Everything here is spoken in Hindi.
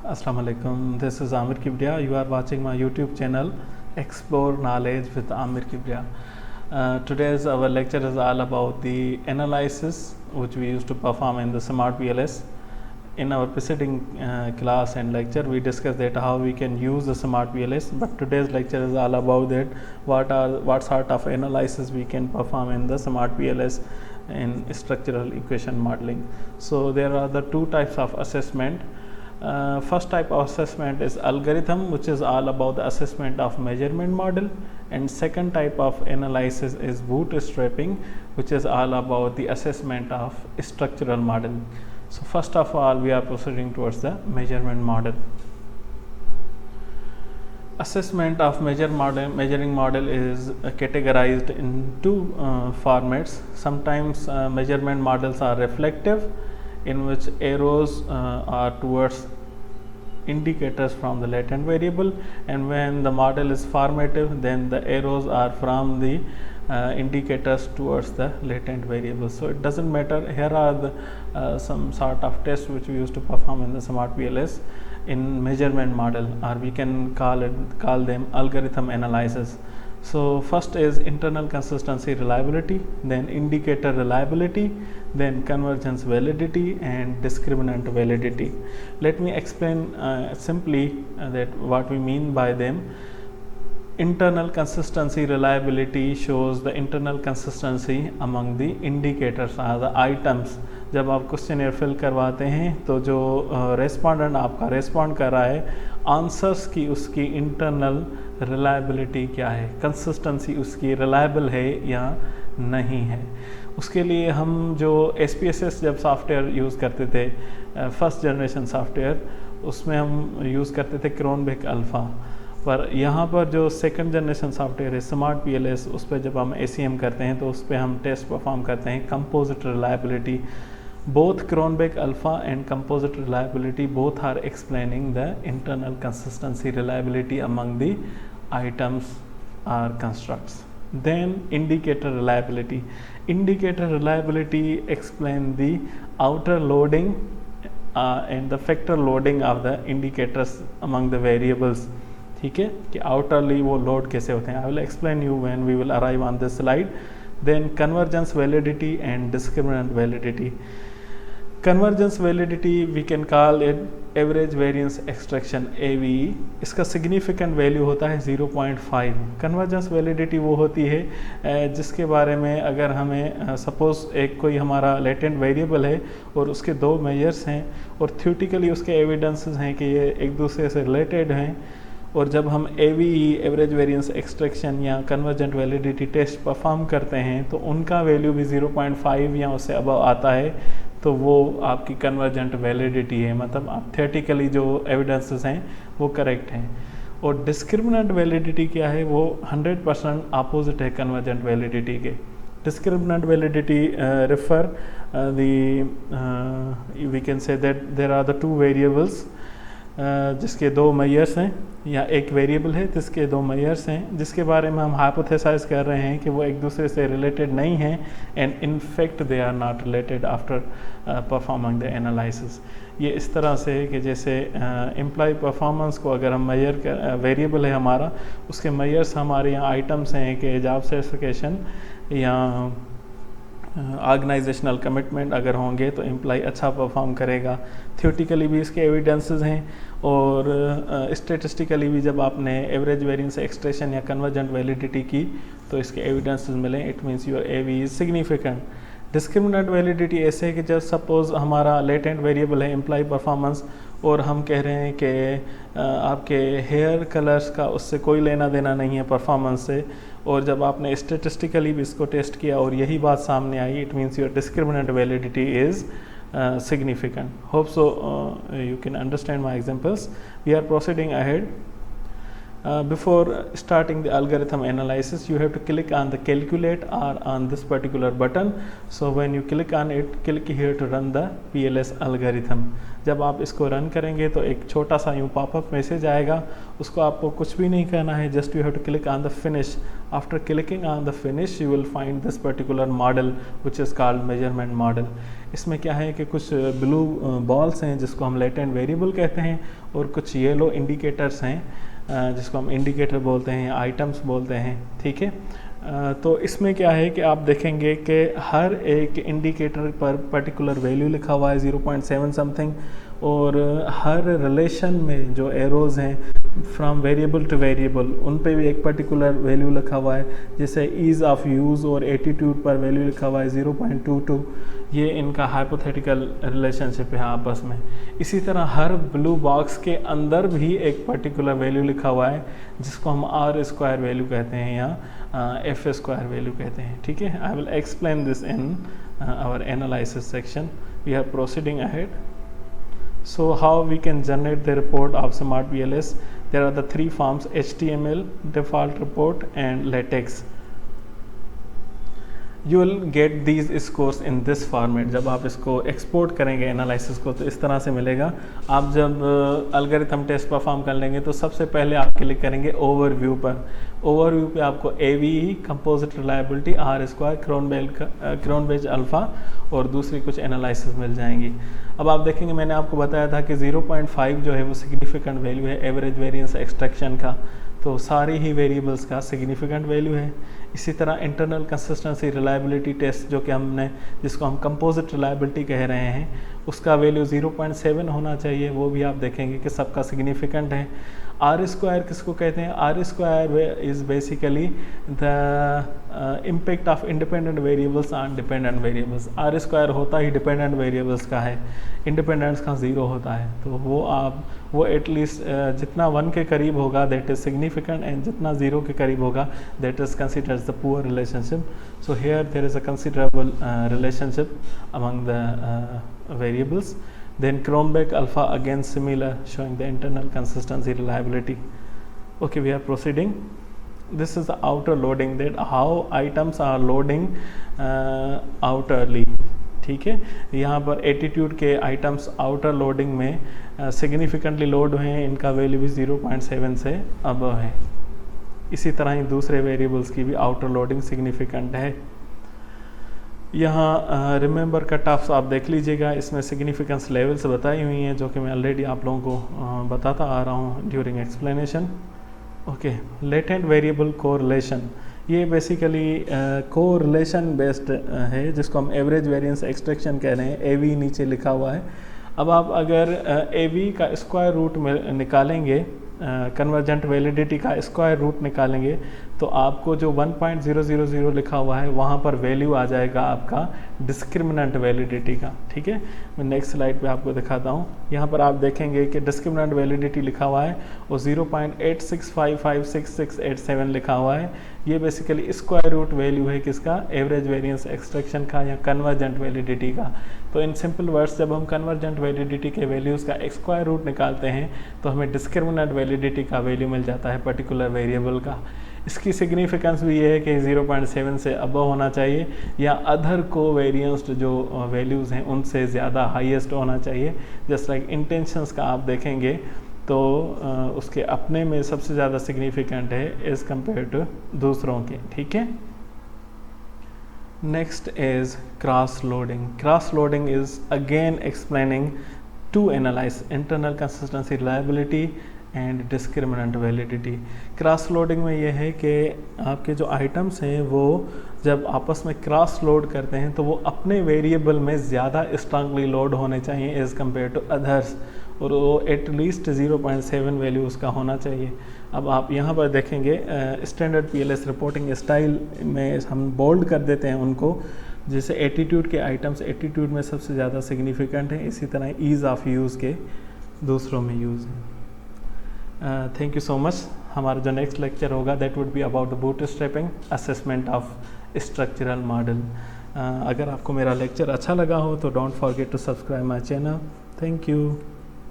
Assalamu alaikum. This is Amir Kibriya. You are watching my YouTube channel Explore Knowledge with Amir Kibriya. Today's our lecture is all about the analysis which we used to perform in the Smart VLS. In our preceding class and lecture, we discussed that how we can use the Smart VLS. But today's lecture is all about that what sort of analysis we can perform in the Smart VLS in structural equation modeling. So there are the two types of assessment. First type of assessment is algorithm, which is all about the assessment of measurement model, and second type of analysis is bootstrapping, which is all about the assessment of structural model. So first of all, we are proceeding towards the measurement model. Assessment of measuring model is categorized in two formats. Sometimes measurement models are reflective, in which arrows are towards indicators from the latent variable, and when the model is formative, then the arrows are from the indicators towards the latent variable. So it doesn't matter. Here are the some sort of tests which we used to perform in the Smart VLS in measurement model, or we can call them algorithm analysis. So first is internal consistency reliability, then indicator reliability, then convergence validity, and discriminant validity. Let me explain simply that what we mean by them. Internal consistency reliability shows the internal consistency among the indicators or the items. जब आप क्वेश्चन फिल करवाते हैं तो जो रेस्पोंडेंट आपका रेस्पॉन्ड कर रहा है आंसर्स की उसकी इंटरनल रिलायबिलिटी क्या है, कंसिस्टेंसी उसकी रिलायबल है या नहीं है. उसके लिए हम जो SPSS जब सॉफ्टवेयर यूज़ करते थे, फर्स्ट जनरेशन सॉफ्टवेयर, उसमें हम यूज़ करते थे क्रोनबेक अल्फ़ा. पर यहाँ पर जो सेकंड जनरेशन सॉफ्टवेयर है स्मार्ट VLS, उस पर जब हम ACM करते हैं तो उस पर हम टेस्ट परफॉर्म करते हैं composite reliability. Both Cronbach alpha and composite reliability both are explaining the internal consistency reliability among the items or constructs. Then indicator reliability. Indicator reliability explain the outer loading and the factor loading of the indicators among the variables. ठीक है कि आउटरली वो लोड कैसे होते हैं. I will explain you when we will arrive on this slide. Then convergence validity and discriminant validity. Convergence validity we can call it average variance extraction AVE. इसका सिग्निफिकेंट वैल्यू होता है 0.5. कन्वर्जेंस वैलिडिटी वो होती है जिसके बारे में अगर हमें सपोज़ एक कोई हमारा लेटेंट वेरिएबल है और उसके दो मेजर्स हैं और थ्योरेटिकली उसके एविडेंसेस हैं कि ये एक दूसरे से रिलेटेड हैं, और जब हम AVE एवरेज वेरिएंस एक्सट्रैक्शन या कन्वर्जेंट वैलिडिटी टेस्ट परफॉर्म करते हैं तो उनका वैल्यू भी 0.5 या उससे अबव आता है, तो वो आपकी कन्वर्जेंट वैलिडिटी है. मतलब आप थ्योरेटिकली जो एविडेंसेस हैं वो करेक्ट हैं. और डिस्क्रिमिनेंट वैलिडिटी क्या है, वो 100% अपोजिट है कन्वर्जेंट वैलिडिटी के. Discriminant validity refer we can say that there are the two variables जिसके दो मेजर्स हैं, या एक वेरिएबल है जिसके दो मेजर्स हैं जिसके बारे में हम हाइपोथेसाइज कर रहे हैं कि वो एक दूसरे से रिलेटेड नहीं हैं, and in fact they are not related after performing the analysis. ये इस तरह से है कि जैसे एम्प्लॉय परफॉर्मेंस को अगर हम मेजर कर, वेरिएबल है हमारा, उसके मेजर्स हमारे यहाँ आइटम्स हैं कि जॉब सर्टिफिकेशन या ऑर्गेनाइजेशनल कमिटमेंट अगर होंगे तो एम्प्लॉय अच्छा परफॉर्म करेगा. थ्योरेटिकली भी इसके एविडेंसेस हैं, और स्टेटिस्टिकली भी जब आपने एवरेज वेरिएंस एक्सट्रैक्शन या कन्वर्जेंट वैलिडिटी की तो इसके एविडेंसेस मिले. It means your AVE is significant. Discriminant validity ऐसे है कि जब सपोज हमारा लेटेंट वेरिएबल है एम्प्लॉय परफॉर्मेंस, और हम कह रहे हैं कि आपके हेयर कलर्स का उससे कोई लेना देना नहीं है परफॉर्मेंस से, और जब आपने स्टेटिस्टिकली भी इसको टेस्ट किया और यही बात सामने आई, it means your discriminant validity is significant. Hope so you can understand my examples. We are proceeding ahead. Before starting the algorithm analysis, you have to click on the calculate or on this particular button. So when you click on it, click here to run the PLS algorithm. जब आप इसको रन करेंगे तो एक छोटा सा यूँ पॉपअप मैसेज आएगा उसको आपको कुछ भी नहीं करना है, just you have to click on the finish. After clicking on the finish you will find this particular model which is called measurement model. इसमें क्या है कि कुछ ब्लू बॉल्स हैं जिसको हम लेटेंट वेरिएबल कहते हैं, और कुछ येलो इंडिकेटर्स हैं जिसको हम इंडिकेटर बोलते हैं, आइटम्स बोलते हैं. ठीक है, तो इसमें क्या है कि आप देखेंगे कि हर एक इंडिकेटर पर पर्टिकुलर वैल्यू लिखा हुआ है 0.7 समथिंग, और हर रिलेशन में जो एरोज़ हैं फ्रॉम वेरिएबल टू वेरिएबल उन पे भी एक पर्टिकुलर वैल्यू लिखा हुआ है. जैसे ईज़ ऑफ यूज़ और एटीट्यूड पर वैल्यू लिखा हुआ है 0.22. ये इनका हाइपोथेटिकल रिलेशनशिप है आपस में. इसी तरह हर ब्लू बॉक्स के अंदर भी एक पर्टिकुलर वैल्यू लिखा हुआ है जिसको हम आर स्क्वायर वैल्यू कहते हैं या एफ स्क्वायर वैल्यू कहते हैं. ठीक है, I will explain this in our analysis section. We are proceeding ahead. So how we can generate the report of Smart BLS? There are the three forms: HTML, default report, and LaTeX. You will get these scores in this format. जब आप इसको एक्सपोर्ट करेंगे एनालिसिस को तो इस तरह से मिलेगा. आप जब एल्गोरिथम टेस्ट परफॉर्म कर लेंगे तो सबसे पहले आप क्लिक करेंगे ओवरव्यू पर. ओवरव्यू पे आपको AVE, composite reliability, R square, Cronbach alpha और दूसरी कुछ एनालिसिस मिल जाएंगी. अब आप देखेंगे मैंने आपको बताया था कि 0.5 जो है वो सिग्निफिकेंट वैल्यू है एवरेज वेरिएंस एक्सट्रैक्शन का, तो सारे ही वेरिएबल्स का सिग्निफिकेंट वैल्यू है. इसी तरह इंटरनल कंसिस्टेंसी रिलायबिलिटी टेस्ट जो कि हमने जिसको हम कंपोजिट रिलायबिलिटी कह रहे हैं उसका वैल्यू 0.7 होना चाहिए, वो भी आप देखेंगे कि सबका सिग्निफिकेंट है. आर स्क्वायर किसको कहते हैं? R square is basically the impact of independent variables on dependent variables. R square होता ही डिपेंडेंट वेरिएबल्स का है, इंडिपेंडेंस का 0 होता है. तो वो एटलीस्ट जितना 1 के करीब होगा दैट इज़ सिग्निफिकेंट, एंड जितना 0 के करीब होगा that is considered the poor relationship. So here there is a considerable relationship among the variables. Then Cronbach alpha again similar, showing the internal consistency reliability. Okay, we are proceeding. This is the outer loading, that how items are loading outerly. ठीक है, यहाँ पर एटीट्यूड के आइटम्स आउटर लोडिंग में सिग्निफिकेंटली लोड हुए हैं, इनका वैल्यू भी 0.7 से अबव है. इसी तरह ही दूसरे वेरिएबल्स की भी आउटर लोडिंग सिग्निफिकेंट है. यहाँ रिमेंबर कट ऑफ्स आप देख लीजिएगा, इसमें सिग्निफिकेंस लेवल्स बताई हुई हैं जो कि मैं ऑलरेडी आप लोगों को बताता आ रहा हूँ during explanation. Okay, latent variable correlation, ये बेसिकली कोरिलेशन बेस्ड है जिसको हम एवरेज वेरिएंस एक्सट्रैक्शन कह रहे हैं. AV नीचे लिखा हुआ है. अब आप अगर AV का स्क्वायर रूट में निकालेंगे, कन्वर्जेंट वैलिडिटी का स्क्वायर रूट निकालेंगे, तो आपको जो 1.000 लिखा हुआ है वहाँ पर वैल्यू आ जाएगा आपका डिस्क्रिमिनेंट वैलिडिटी का. ठीक है, मैं नेक्स्ट स्लाइड पे आपको दिखाता हूँ. यहाँ पर आप देखेंगे कि डिस्क्रिमिनेंट वैलिडिटी लिखा हुआ है और 0.86556687 लिखा हुआ है. ये बेसिकली स्क्वायर रूट वैल्यू है किसका? एवरेज वेरिएंस एक्सट्रैक्शन का या कन्वर्जेंट वैलिडिटी का. तो इन सिंपल वर्ड्स जब हम कन्वर्जेंट वैलिडिटी के वैल्यूज़ का स्क्वायर रूट निकालते हैं तो हमें डिस्क्रिमिनेंट वैलिडिटी का वैल्यू मिल जाता है पर्टिकुलर वेरिएबल का. इसकी सिग्निफिकेंस भी ये है कि 0.7 से अबव होना चाहिए या अदर को वेरिएंस जो वैल्यूज़ हैं उनसे ज़्यादा हाईएस्ट होना चाहिए. जस्ट लाइक इंटेंशंस का आप देखेंगे तो उसके अपने में सबसे ज़्यादा सिग्निफिकेंट है एज़ कम्पेयर टू दूसरों के. ठीक है, next is cross loading. Cross loading is again explaining to analyse internal consistency reliability and discriminant validity. Cross loading में यह है कि आपके जो आइटम्स हैं वो जब आपस में क्रॉस लोड करते हैं तो वो अपने वेरिएबल में ज़्यादा स्ट्रांगली लोड होने चाहिए एज़ कम्पेयर टू अदर्स, और वो एटलीस्ट 0.7 वैल्यू उसका होना चाहिए. अब आप यहाँ पर देखेंगे स्टैंडर्ड PLS रिपोर्टिंग स्टाइल में हम बोल्ड कर देते हैं उनको. जैसे एटीट्यूड के आइटम्स एटीट्यूड में सबसे ज़्यादा सिग्निफिकेंट है, इसी तरह ईज़ ऑफ यूज़ के दूसरों में यूज़ है. Thank you so much. हमारा जो नेक्स्ट लेक्चर होगा that would be about the bootstrapping assessment of structural model. अगर आपको मेरा लेक्चर अच्छा लगा हो तो don't forget to subscribe my channel. Thank you.